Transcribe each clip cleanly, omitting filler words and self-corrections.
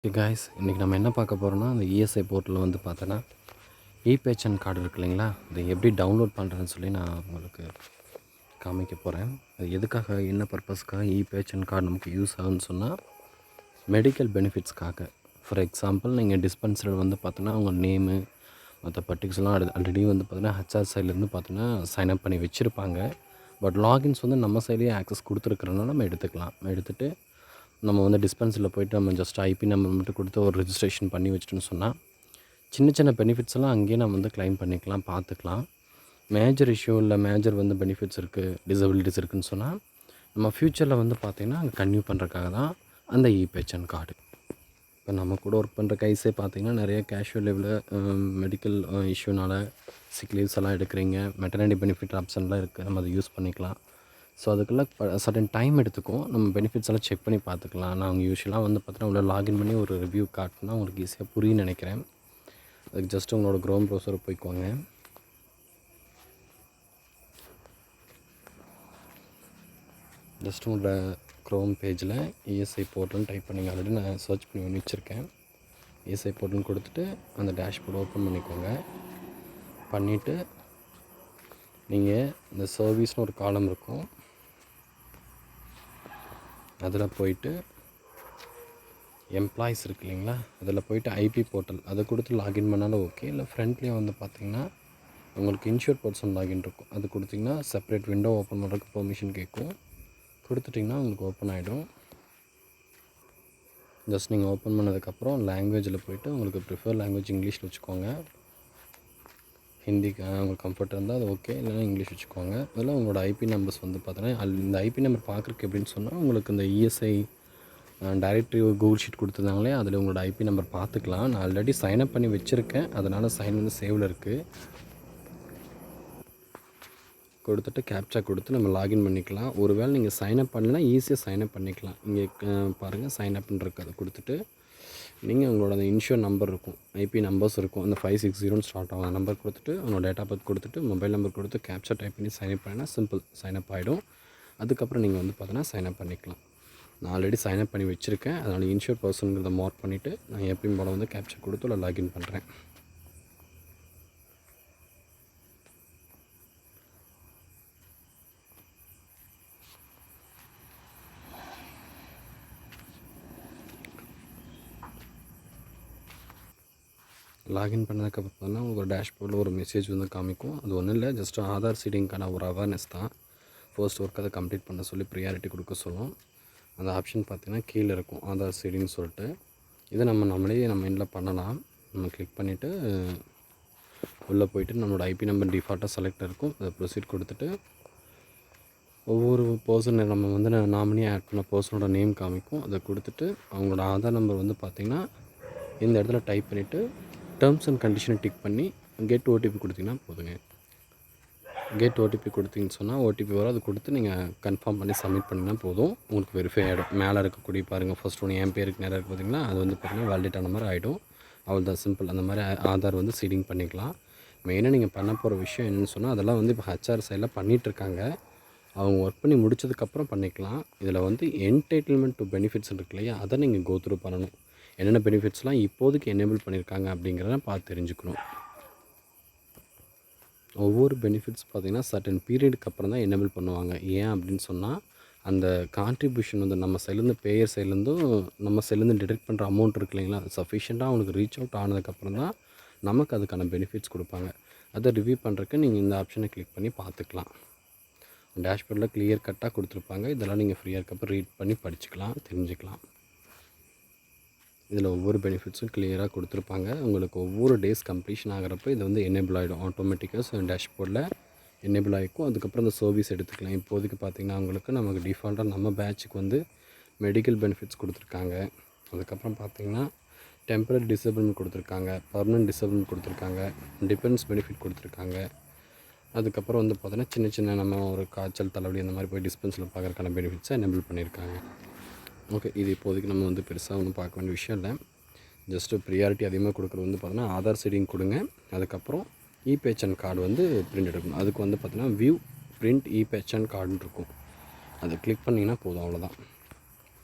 Okay guys, இன்றைக்கி நம்ம என்ன பார்க்க போகிறோம்னா, அந்த இஎஸ்ஐ போர்ட்டலில் வந்து பார்த்தோன்னா இபேச்சன் கார்டு இருக்கு இல்லைங்களா, அதை எப்படி டவுன்லோட் பண்ணுறதுன்னு சொல்லி நான் உங்களுக்கு காமிக்க போகிறேன். அது எதுக்காக, என்ன பர்பஸ்க்காக இபேச்சன் கார்டு நமக்கு யூஸ் ஆகுன்னு சொன்னால், மெடிக்கல் பெனிஃபிட்ஸ்க்காக. ஃபார் எக்ஸாம்பிள், நீங்கள் டிஸ்பென்சரில் வந்து பார்த்தோன்னா உங்கள் நேமு மற்ற பர்டிகுலர்லாம் ஆல்ரெடி வந்து பார்த்தீங்கன்னா ஹெச்ஆர் சைட்லேருந்து பார்த்தீங்கன்னா சைன்அப் பண்ணி வச்சுருப்பாங்க. பட் லாகின்ஸ் வந்து நம்ம சைட்லேயே ஆக்சஸ் கொடுத்துருக்குறனால நம்ம எடுத்துக்கலாம். எடுத்துகிட்டு நம்ம வந்து டிஸ்பென்சரியில் போய்ட்டு நம்ம ஜஸ்ட் ஐபி நம்பர் மட்டும் கொடுத்து ஒரு ரிஜிஸ்ட்ரேஷன் பண்ணி வச்சுட்டுன்னு சொன்னால், சின்ன சின்ன பெனிஃபிட்ஸ் எல்லாம் அங்கேயே நம்ம வந்து க்ளைம் பண்ணிக்கலாம், பார்த்துக்கலாம். மேஜர் இஷ்யூ இல்லை, மேஜர் வந்து பெனிஃபிட்ஸ் இருக்குது, டிசபிலிட்டிஸ் இருக்குதுன்னு சொன்னால், நம்ம ஃப்யூச்சரில் வந்து பார்த்திங்கன்னா அங்கே கன்டினியூ பண்ணுறதுக்காக தான் அந்த இபேச்சன் கார்டு. இப்போ நம்ம கூட ஒர்க் பண்ணுற கைஸே பார்த்திங்கன்னா நிறைய கேஷுவல் லெவலில் மெடிக்கல் இஷ்யூனால் சிக் லீவ்ஸ் எல்லாம் எடுக்கிறீங்க, மெட்டர்னிட்டி பெனிஃபிட் ஆப்ஷன்லாம் இருக்குது, நம்ம அதை யூஸ் பண்ணிக்கலாம். ஸோ அதுக்கெல்லாம் சர்டன் டைம் எடுத்துக்கும். நம்ம பெனிஃபிட்ஸ் எல்லாம் செக் பண்ணி பார்த்துக்கலாம். நான் யூஸ்வலாக வந்து பார்த்தீங்கன்னா உள்ள லாகின் பண்ணி ஒரு ரிவ்யூ காட்டினா உங்களுக்கு ஈஸியாக புரியும்னு நினைக்கிறேன். அதுக்கு ஜஸ்ட் உங்களோட க்ரோம் ப்ரௌசரை போய்க்குவாங்க. ஜஸ்ட் உங்களோட க்ரோம் பேஜில் இஎஸ்ஐ போர்ட்டல்னு டைப் பண்ணிங்க. ஆல்ரெடி நான் சர்ச் பண்ணி வச்சுருக்கேன். இஎஸ்ஐ போர்ட்டல்னு கொடுத்துட்டு அந்த டேஷ்போர்ட் ஓப்பன் பண்ணிக்கோங்க. பண்ணிவிட்டு நீங்கள் இந்த சர்வீஸ்னு ஒரு காலம் இருக்கும், அதில் போயிட்டு எம்ப்ளாயிஸ் இருக்குது இல்லைங்களா, அதில் போய்ட்டு ஐபி போர்ட்டல் அதை கொடுத்து லாகின் பண்ணாலும் ஓகே. இல்லை ஃப்ரண்ட்லேயே வந்து பார்த்திங்கன்னா உங்களுக்கு இன்ஷூர் பர்சன் லாகின் இருக்கும், அது கொடுத்திங்கன்னா செப்பரேட் விண்டோ ஓப்பன் பண்ணுறதுக்கு பெர்மிஷன் கேட்கும். கொடுத்துட்டிங்கன்னா உங்களுக்கு ஓப்பன் ஆகிடும். ஜஸ்ட் நீங்கள் ஓப்பன் பண்ணதுக்கப்புறம் லாங்குவேஜில் போய்ட்டு உங்களுக்கு ப்ரிஃபர் லாங்குவேஜ் இங்கிலீஷில் வச்சுக்கோங்க. ஹிந்திக்கு உங்களுக்கு கம்ஃபர்ட் இருந்தால் அது ஓகே, இல்லைனா இங்கிலீஷ் வச்சுக்கோங்க. அதில் உங்களோட ஐபி நம்பர்ஸ் வந்து பார்த்தீங்கன்னா இந்த ஐபி நம்பர் பார்க்குறக்கு எப்படின்னு சொன்னால், உங்களுக்கு இந்த இஎஸ்ஐ டைரக்டரி கூகுள் ஷீட் கொடுத்துருந்தாங்களே, அதில் உங்களோட ஐபி நம்பர் பார்த்துக்கலாம். நான் ஆல்ரெடி சைன்அப் பண்ணி வச்சுருக்கேன், அதனால் சைன் வந்து சேவில் இருக்குது. கொடுத்துட்டு கேப்சா கொடுத்து நம்ம லாகின் பண்ணிக்கலாம். ஒருவேளை நீங்கள் சைன்அப் பண்ணலைன்னா ஈஸியாக சைன்அப் பண்ணிக்கலாம். இங்கே பாருங்கள் சைன்அப்னு இருக்குது, அதை கொடுத்துட்டு நீங்கள் உங்களோட அந்த இன்ஷூர் நம்பர் இருக்கும், ஐபி நம்பர்ஸ் இருக்கும், அந்த 560 ஸ்டார்ட் ஆகும். அந்த நம்பர் கொடுத்துட்டு உங்களோட டேட் ஆஃப் பர்த் கொடுத்துட்டு மொபைல் நம்பர் கொடுத்து கேப்சா டைப் பண்ணி சைன்அப் பண்ணினா சிம்பிள் சைன்அப் ஆகிடும். அதுக்கப்புறம் நீங்கள் வந்து பார்த்தீங்கன்னா சைன்அப் பண்ணிக்கலாம். நான் ஆல்ரெடி சைன்அப் பண்ணி வச்சுருக்கேன், அதனால் இன்ஷூர் பர்சனுங்கிறத மார்க் பண்ணிவிட்டு நான் எப்பயும் போல் வந்து கேப்சா கொடுத்து இல்லை லாகின் பண்ணுறேன். லாகின் பண்ணதுக்கப்புறம் பார்த்தீங்கன்னா உங்கள் டேஷ்போர்டில் ஒரு மெசேஜ் வந்து காமிக்கும். அது ஒன்றும் இல்லை, ஜஸ்ட் ஆதார் சீடிங்க்கான ஒரு அவேர்னஸ் தான். ஃபர்ஸ்ட் ஒர்க் அதை கம்ப்ளீட் பண்ண சொல்லி ப்ரியாரிட்டி கொடுக்க சொல்லும். அந்த ஆப்ஷன் பார்த்திங்கன்னா கீழே இருக்கும், ஆதார் சீடிங்னு சொல்லிட்டு. இதை நம்மளே எண்டில் பண்ணலாம். நம்ம கிளிக் பண்ணிவிட்டு உள்ளே போய்ட்டு நம்மளோட ஐபி நம்பர் டிஃபால்ட்டாக செலக்ட் இருக்கும், அதை ப்ரொசீட் கொடுத்துட்டு ஒவ்வொரு பர்சன் நம்ம வந்து நாமினியாக ஆட் பண்ண பர்சனோட நேம் காமிக்கும், அதை கொடுத்துட்டு அவங்களோட ஆதார் நம்பர் வந்து பார்த்திங்கன்னா இந்த இடத்துல டைப் பண்ணிவிட்டு டேர்ம்ஸ் அண்ட் கண்டிஷனை டிக் பண்ணி கெட் ஓடிபி கொடுத்திங்கன்னா போதுங்க. கெட் ஓடிபி கொடுத்தீங்கன்னு சொன்னால் ஓடிபி வரும், அது கொடுத்து நீங்கள் கன்ஃபார்ம் பண்ணி சப்மிட் பண்ணிங்கன்னா போதும், உங்களுக்கு வெரிஃபை ஆகிடும். மேலே இருக்கக்கூடிய பாருங்கள், ஃபஸ்ட் ஒன்று என் பேருக்கு நேராக இருக்குது பார்த்திங்கன்னா, அது வந்து பார்த்திங்கன்னா வேலிடேட் ஆன மாதிரி ஆகிடும். அவ்வளோ தான், சிம்பிள். அந்த மாதிரி ஆதார் வந்து சீடிங் பண்ணிக்கலாம். மெயினாக நீங்கள் பண்ண போகிற விஷயம் என்னென்னு சொன்னால், அதெல்லாம் வந்து இப்போ ஹெச்ஆர் சைடில் பண்ணிகிட்ருக்காங்க. அவங்க ஒர்க் பண்ணி முடிச்சதுக்கப்புறம் பண்ணிக்கலாம். இதில் வந்து என்டைட்டில்மெண்ட் டு பெனிஃபிட்ஸ் இருக்கு இல்லையா, அதை நீங்கள் கோ த்ரூ பண்ணணும். என்னென்ன பெனிஃபிட்ஸ்லாம் இப்போதைக்கு எனேபிள் பண்ணியிருக்காங்க அப்படிங்கிறத பார்த்து தெரிஞ்சுக்கணும். ஒவ்வொரு பெனிஃபிட்ஸ் பார்த்திங்கன்னா சர்டன் பீரியடுக்கு அப்புறம் தான் எனேபிள் பண்ணுவாங்க. ஏன் அப்படின்னு சொன்னால், அந்த கான்ட்ரிபியூஷன் வந்து நம்ம சைட்லேருந்து பேயர் சைட்லேருந்தும் நம்ம சைட்லேருந்து டிடெக்ட் பண்ணுற அமௌண்ட் இருக்கு இல்லைங்களா, அது சஃபிஷியண்ட்டாக அவங்களுக்கு ரீச் அவுட் ஆனதுக்கப்புறம் தான் நமக்கு அதுக்கான பெனிஃபிட்ஸ் கொடுப்பாங்க. அதை ரிவ்யூ பண்ணுறதுக்கு நீங்கள் இந்த ஆப்ஷனை கிளிக் பண்ணி பார்த்துக்கலாம். டேஷ்போர்டில் கிளியர் கட்டாக கொடுத்துருப்பாங்க. இதெல்லாம் நீங்கள் ஃப்ரீயாக இருக்கப்போ ரீட் பண்ணி படிச்சுக்கலாம், தெரிஞ்சுக்கலாம். இதில் ஒவ்வொரு பெனிஃபிட்ஸும் கிளியராக கொடுத்துருப்பாங்க. உங்களுக்கு ஒவ்வொரு டேஸ் கம்ப்ளீஷன் ஆகிறப்போ இது வந்து எனேபிள் ஆகிடும் ஆட்டோமேட்டிக்காக. டேஷ்போர்டில் எனேபிள் ஆகிக்கும். அதுக்கப்புறம் இந்த சர்வீஸ் எடுத்துக்கலாம். இப்போதைக்கு பார்த்திங்கன்னா உங்களுக்கு நமக்கு டிஃபால்ட்டாக நம்ம பேட்சுக்கு வந்து மெடிக்கல் பெனிஃபிட்ஸ் கொடுத்துருக்காங்க. அதுக்கப்புறம் பார்த்திங்கன்னா டெம்பரரி டிசேபிள்மெண்ட் கொடுத்துருக்காங்க, பர்மனன்ட் டிசேபிள்மெண்ட் கொடுத்துருக்காங்க, டிபெண்டன்ஸ் பெனிஃபிட் கொடுத்துருக்காங்க. அதுக்கப்புறம் வந்து பார்த்தீங்கன்னா சின்ன சின்ன நம்ம ஒரு காய்ச்சல் தலைவலி அந்த மாதிரி போய் டிஸ்பென்ஸில் பார்க்குறக்கான பெனிஃபிட்ஸை எனேபிள் பண்ணியிருக்காங்க. ஓகே, இது இப்போதைக்கு நம்ம வந்து பெருசாக ஒன்றும் பார்க்க வேண்டிய விஷயம் இல்லை. ஜஸ்ட்டு ப்ரியாரிட்டி அதிகமாக கொடுக்குறது வந்து பார்த்தீங்கன்னா ஆதார் சீடிங் கொடுங்க. அதுக்கப்புறம் இபேச்சன் கார்டு வந்து பிரிண்ட் எடுக்கணும். அதுக்கு வந்து பார்த்தீங்கன்னா வியூ பிரிண்ட் இபேச்சன் கார்டுன்னு இருக்கும், அதை கிளிக் பண்ணிங்கன்னா போதும், அவ்வளோதான்.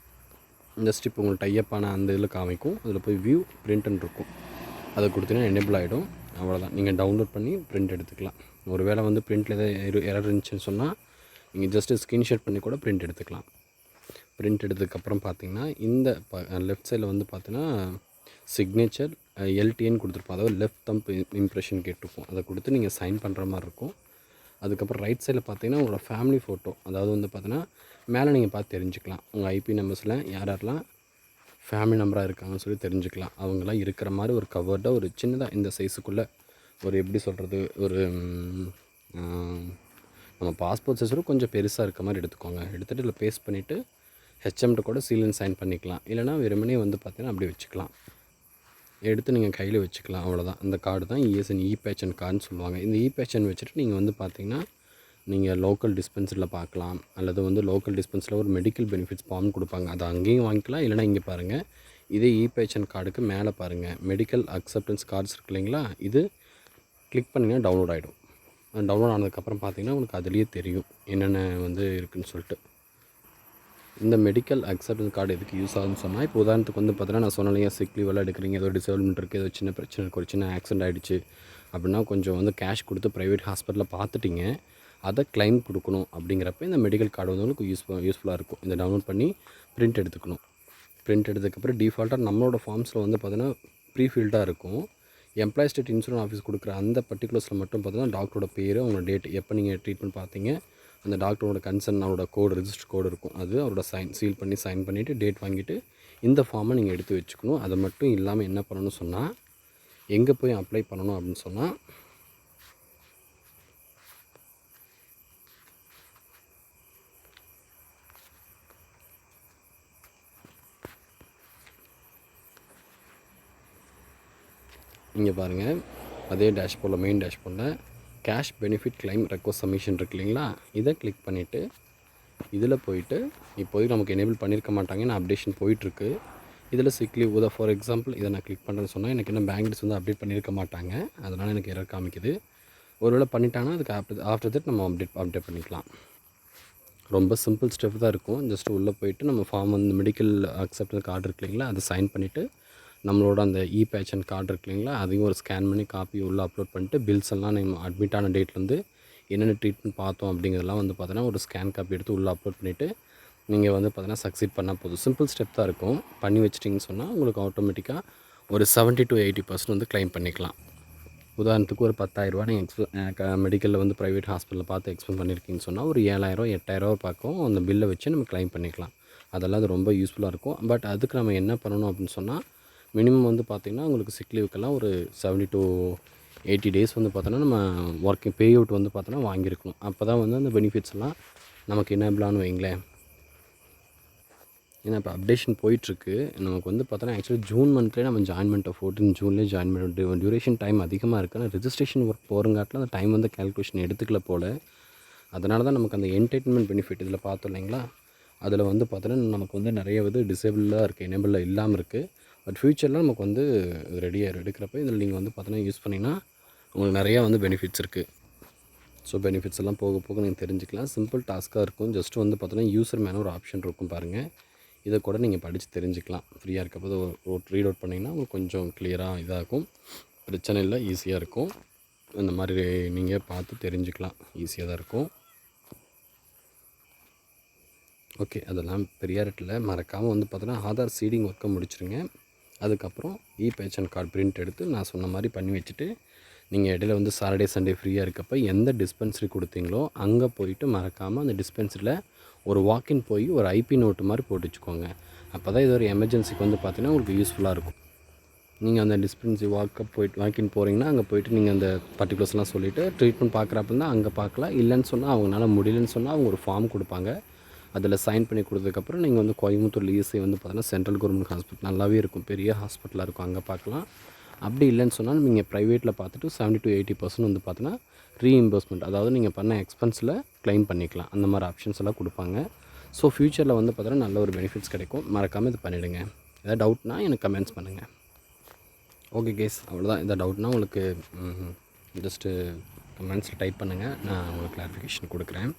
ஜஸ்ட் இப்போ உங்களுக்கு டைப் ஆன அந்த இதில் காமிக்கும். அதில் போய் வியூ பிரிண்ட்னு இருக்கும், அதை கொடுத்தீங்கன்னா எனேபிள் ஆகிடும். அவ்வளோதான், நீங்கள் டவுன்லோட் பண்ணி பிரிண்ட் எடுத்துக்கலாம். ஒரு வேளை வந்து பிரிண்ட்டில் எதாவது எரர் இருந்துச்சுன்னு சொன்னால் நீங்கள் ஜஸ்ட்டு ஸ்க்ரீன்ஷாட் பண்ணி கூட பிரிண்ட் எடுத்துக்கலாம். பிரிண்ட் எடுத்ததுக்கப்புறம் பார்த்தீங்கன்னா இந்த லெஃப்ட் சைடில் வந்து பார்த்தீங்கன்னா சிக்னேச்சர் எல்டின்னு கொடுத்துருப்போம், அதாவது லெஃப்ட் தம்ப் இம்ப்ரெஷன் கேட்டிருப்போம். அதை கொடுத்து நீங்கள் சைன் பண்ணுற மாதிரி இருக்கும். அதுக்கப்புறம் ரைட் சைடில் பார்த்தீங்கன்னா உங்களோட ஃபேமிலி ஃபோட்டோ, அதாவது வந்து பார்த்தீங்கன்னா மேலே நீங்கள் பார்த்து தெரிஞ்சுக்கலாம் உங்கள் ஐபி நம்பர்ஸில் யார் யாரெல்லாம் ஃபேமிலி நம்பராக இருக்காங்கன்னு சொல்லி தெரிஞ்சுக்கலாம். அவங்களாம் இருக்கிற மாதிரி ஒரு கவர்டாக ஒரு சின்னதாக இந்த சைஸுக்குள்ளே ஒரு எப்படி சொல்கிறது, ஒரு நம்ம பாஸ்போர்ட் சைஸோட கொஞ்சம் பெருசாக இருக்க மாதிரி எடுத்துக்கோங்க. எடுத்துகிட்டு இதில் பேஸ்ட் பண்ணிவிட்டு ஹெச்எம்கிட்ட கூட சீல் அண்ட் சைன் பண்ணிக்கலாம். இல்லைனா வெறுமனே வந்து பார்த்தீங்கன்னா அப்படி வச்சுக்கலாம், எடுத்து நீங்கள் கையில் வச்சுக்கலாம். அவ்வளோதான். இந்த கார்டு தான் இஎஸ்என் இ-பேஷன் கார்டுன்னு சொல்லுவாங்க. இந்த இ-பேஷன் வச்சுட்டு நீங்கள் வந்து பார்த்தீங்கன்னா நீங்கள் லோக்கல் டிஸ்பென்சரியில் பார்க்கலாம், அல்லது வந்து லோக்கல் டிஸ்பென்சரியில் ஒரு மெடிக்கல் பெனிஃபிட்ஸ் ஃபார்ம் கொடுப்பாங்க, அதை அங்கேயும் வாங்கிக்கலாம். இல்லைனா இங்கே பாருங்கள், இதே இ-பேஷன் கார்டுக்கு மேலே பாருங்கள் மெடிக்கல் அக்செப்டன்ஸ் கார்ட்ஸ் இருக்கு இல்லைங்களா, இது கிளிக் பண்ணிங்கன்னா டவுன்லோட் ஆகிடும். டவுன்லோட் ஆனதுக்கப்புறம் பார்த்தீங்கன்னா உங்களுக்கு அதுலேயே தெரியும் என்னென்ன வந்து இருக்குதுன்னு சொல்லிட்டு. இந்த மெடிக்கல் அக்செப்டன்ஸ் கார்டு எதுக்கு யூஸ் ஆகுதுன்னு சொன்னால், இப்போ உதாரணத்துக்கு வந்து பார்த்தீங்கன்னா நான் சொன்னாலையே சிக் லீவ் எல்லாம் எடுக்கிறீங்க, ஏதோ டிசேபிள்மெண்ட் இருக்குது, ஏதோ சின்ன பிரச்சனை இருக்குது, ஒரு சின்ன ஆக்சிடென்ட் ஆகிடுச்சு அப்படின்னா கொஞ்சம் வந்து கேஷ் கொடுத்து ப்ரைவேட் ஹாஸ்பிட்டலில் பார்த்துட்டிங்க, அதை கிளைம் கொடுக்கணும். அப்படிங்கிறப்ப இந்த மெடிக்கல் கார்டு வந்து உங்களுக்கு யூஸ்ஃபுல்லாக இருக்கும். இதை டவுன்லோட் பண்ணி பிரிண்ட் எடுத்துக்கணும். பிரிண்ட் எடுத்ததுக்கப்புறம் டிஃபால்ட்டாக நம்மளோட ஃபார்ம்ஸில் வந்து பார்த்தீங்கன்னா ப்ரீஃபில்டாக இருக்கும். எம்ப்ளாயி ஸ்டேட் இன்சூரன்ஸ் ஆஃபீஸ் கொடுக்குற அந்த பர்டிகுலர்ஸில் மட்டும் பார்த்தீங்கன்னா டாக்டரோட பேர், அவங்களோட டேட், எப்போ நீங்கள் ட்ரீட்மெண்ட் பார்த்தீங்க, அந்த டாக்டரோட கன்சர்ன், அவரோட கோடு, ரிஜிஸ்டர் கோடு இருக்கும், அது அவரோட சீல் பண்ணி சைன் பண்ணிவிட்டு டேட் வாங்கிட்டு இந்த ஃபார்மை நீங்கள் எடுத்து வச்சுக்கணும். அதை மட்டும் இல்லாமல் என்ன பண்ணணும்னு சொன்னால், எங்கே போய் அப்ளை பண்ணணும் அப்படின்னு சொன்னால், இங்கே பாருங்கள், அதே டேஷ்போர்டில் மெயின் டேஷ்போர்டில் cash benefit claim request submission இருக்கு இல்லைங்களா, இதை கிளிக் பண்ணிவிட்டு இதில் போயிட்டு இப்போதைக்கு நமக்கு எனேபிள் பண்ணியிருக்க மாட்டாங்க, நான் அப்டேஷன் போயிட்டுருக்கு. இதில் சிக் லீவ் ஃபார் எக்ஸாம்பிள் இதை நான் கிளிக் பண்ணுறேன்னு சொன்னால் எனக்கு என்ன பேங்க் டீல்ஸ் வந்து அப்டேட் பண்ணியிருக்க மாட்டாங்க, அதனால் எனக்கு எரர் காமிக்குது. ஒருவேளை பண்ணிட்டாங்கன்னா அதுக்கு ஆஃப்டர் தட் நம்ம அப்டேட் பண்ணிக்கலாம். ரொம்ப சிம்பிள் ஸ்டெப் தான் இருக்கும். ஜஸ்ட் உள்ளே போயிட்டு நம்ம ஃபார்ம் வந்து மெடிக்கல் அக்செப்டன்ஸ் கார்டு இருக்கு இல்லைங்களா, அதை சைன் பண்ணிவிட்டு நம்மளோட அந்த இ-பேஷன் கார்டு இருக்கு இல்லைங்களா, அதையும் ஒரு ஸ்கேன் பண்ணி காப்பி உள்ளே அப்லோட் பண்ணிட்டு பில்ஸ் எல்லாம் நம்ம அட்மிட் ஆன டேட்லேருந்து என்னென்ன ட்ரீட்மெண்ட் பார்த்தோம் அப்படிங்கிறதெல்லாம் வந்து பார்த்தீங்கன்னா ஒரு ஸ்கேன் காப்பி எடுத்து உள்ளே அப்லோட் பண்ணிவிட்டு நீங்கள் வந்து பார்த்தீங்கன்னா சக்சீட் பண்ணால் போதும். சிம்பிள் ஸ்டெப் தான் இருக்கும். பண்ணி வச்சிட்டிங்கன்னு சொன்னால் உங்களுக்கு ஆட்டோமேட்டிக்காக ஒரு 70 to 80% வந்து கிளைம் பண்ணிக்கலாம். உதாரணத்துக்கு ஒரு 10,000 நீங்கள் மெடிக்கலில் வந்து ப்ரைவேட் ஹாஸ்பிட்டலில் பார்த்து எக்ஸ்பென்ஸ் பண்ணியிருக்கீங்கன்னு சொன்னால் ஒரு 7,000 8,000 பார்க்கும் அந்த பில்லை வச்சு நம்ம கிளைம் பண்ணிக்கலாம். அதெல்லாம் அது ரொம்ப யூஸ்ஃபுல்லாக இருக்கும். பட் அதுக்கு நம்ம என்ன பண்ணணும் அப்படின்னு சொன்னால், மினிமம் வந்து பார்த்திங்கன்னா உங்களுக்கு சிக் லீவுக்கெல்லாம் ஒரு 70 to 80 days வந்து பார்த்தோன்னா நம்ம ஒர்க்கிங் பே அவுட் வந்து பார்த்தோன்னா வாங்கியிருக்கணும். அப்போ தான் வந்து அந்த பெனிஃபிட்ஸ் எல்லாம் நமக்கு எனேபிளானு வைங்களேன். ஏன்னா இப்போ அப்டேஷன் போயிட்டுருக்கு. நமக்கு வந்து பார்த்தோன்னா ஆக்சுவலி ஜூன் மந்த்லேயே நம்ம ஜாயின் பண்ணிட்டோம். 14 ஜூன்லேயே ஜாயின் பண்ணிட்டோம். டியூரேஷன் டைம் அதிகமாக இருக்குது. ஆனால் ரிஜிஸ்ட்ரேஷன் ஒர்க் போகிறங்காட்டில் அந்த டைம் வந்து கேல்குலேஷன் எடுத்துக்கல போல். அதனால தான் நமக்கு அந்த என்டர்டெயின்மெண்ட் பெனிஃபிட் இதில் பார்த்தோம் இல்லைங்களா, அதில் வந்து பார்த்தோன்னா நமக்கு வந்து நிறைய வந்து டிசேபிளாக இருக்குது, எனேபிளில் இல்லாமல் இருக்குது. பட் ஃப்யூச்சரில் நமக்கு வந்து ரெடியாக எடுக்கிறப்ப இதில் நீங்கள் வந்து பார்த்தோன்னா யூஸ் பண்ணிங்கன்னா உங்களுக்கு நிறையா வந்து பெனிஃபிட்ஸ் இருக்குது. ஸோ பெனிஃபிட்ஸ் எல்லாம் போக போக நீங்கள் தெரிஞ்சுக்கலாம். சிம்பிள் டாஸ்க்காக இருக்கும். ஜஸ்ட் வந்து பார்த்தோன்னா யூசர் மேலே ஒரு ஆப்ஷன் இருக்கும் பாருங்கள், இதை கூட நீங்கள் படித்து தெரிஞ்சுக்கலாம். ஃப்ரீயாக இருக்கப்போ ரீட் அவுட் பண்ணிங்கன்னா உங்களுக்கு கொஞ்சம் கிளியராக இதாகும். பிரச்சனை இல்லை, ஈஸியாக இருக்கும். இந்த மாதிரி நீங்கள் பார்த்து தெரிஞ்சுக்கலாம், ஈஸியாக தான் இருக்கும். ஓகே, அதெல்லாம் ப்ரியாரிட்டியில் மறக்காமல் வந்து பார்த்தோன்னா ஆதார் சீடிங் ஒர்க்கை முடிச்சுருங்க. அதுக்கப்புறம் இ-பேஷன் கார்டு பிரிண்ட் எடுத்து நான் சொன்ன மாதிரி பண்ணி வச்சுட்டு, நீங்கள் இடையில வந்து சாட்டர்டே சண்டே ஃப்ரீயாக இருக்கப்போ எந்த டிஸ்பென்சரி கொடுத்தீங்களோ அங்கே போயிட்டு மறக்காமல் அந்த டிஸ்பென்சரியில் ஒரு வாக்கின் போய் ஒரு ஐபி நோட்டு மாதிரி போட்டு வச்சுக்கோங்க. அப்போ தான் இது ஒரு எமர்ஜென்சிக்கு வந்து பார்த்தீங்கன்னா உங்களுக்கு யூஸ்ஃபுல்லாக இருக்கும். நீங்கள் அந்த டிஸ்பென்சரி வாக்கின் போகிறீங்கன்னா அங்கே போய்ட்டு நீங்கள் அந்த பர்டிகுலர்ஸ்லாம் சொல்லிவிட்டு ட்ரீட்மெண்ட் பார்க்குறப்ப தான் அங்கே பார்க்கலாம். இல்லைன்னு சொன்னால் அவங்களால முடியலன்னு சொன்னால் அவங்க ஒரு ஃபார்ம் கொடுப்பாங்க, அதில் சைன் பண்ணி கொடுத்ததுக்கப்புறம் நீங்கள் வந்து கோயம்புத்தூர் இஎஸ்ஐ வந்து பார்த்தீங்கன்னா சென்ட்ரல் கவர்மெண்ட் ஹாஸ்பிட்டல் நல்லாவே இருக்கும், பெரிய ஹாஸ்பிட்டலாக இருக்கும், அங்கே பார்க்கலாம். அப்படி இல்லைன்னு சொன்னால் நீங்கள் ப்ரைவேட்டில் பார்த்துட்டு 70 to 80% வந்து பார்த்தீங்கன்னா ரீஇம்பர்ஸ்மெண்ட், அதாவது நீங்கள் பண்ண எக்ஸ்பென்ஸில் க்ளைம் பண்ணிக்கலாம். அந்த மாதிரி ஆப்ஷன்ஸ் எல்லாம் கொடுப்பாங்க. ஸோ ஃப்யூச்சரில் வந்து பார்த்தீங்கன்னா நல்ல ஒரு பெனிஃபிட்ஸ் கிடைக்கும். மறக்காமல் இது பண்ணிவிடுங்க. எதாவது டவுட்னா எனக்கு கமெண்ட்ஸ் பண்ணுங்கள். ஓகே கேஸ், அவ்வளோதான். எதாவது டவுட்னா உங்களுக்கு ஜஸ்ட்டு கமெண்ட்ஸில் டைப் பண்ணுங்கள், நான் உங்களுக்கு கிளாரிஃபிகேஷன் கொடுக்குறேன்.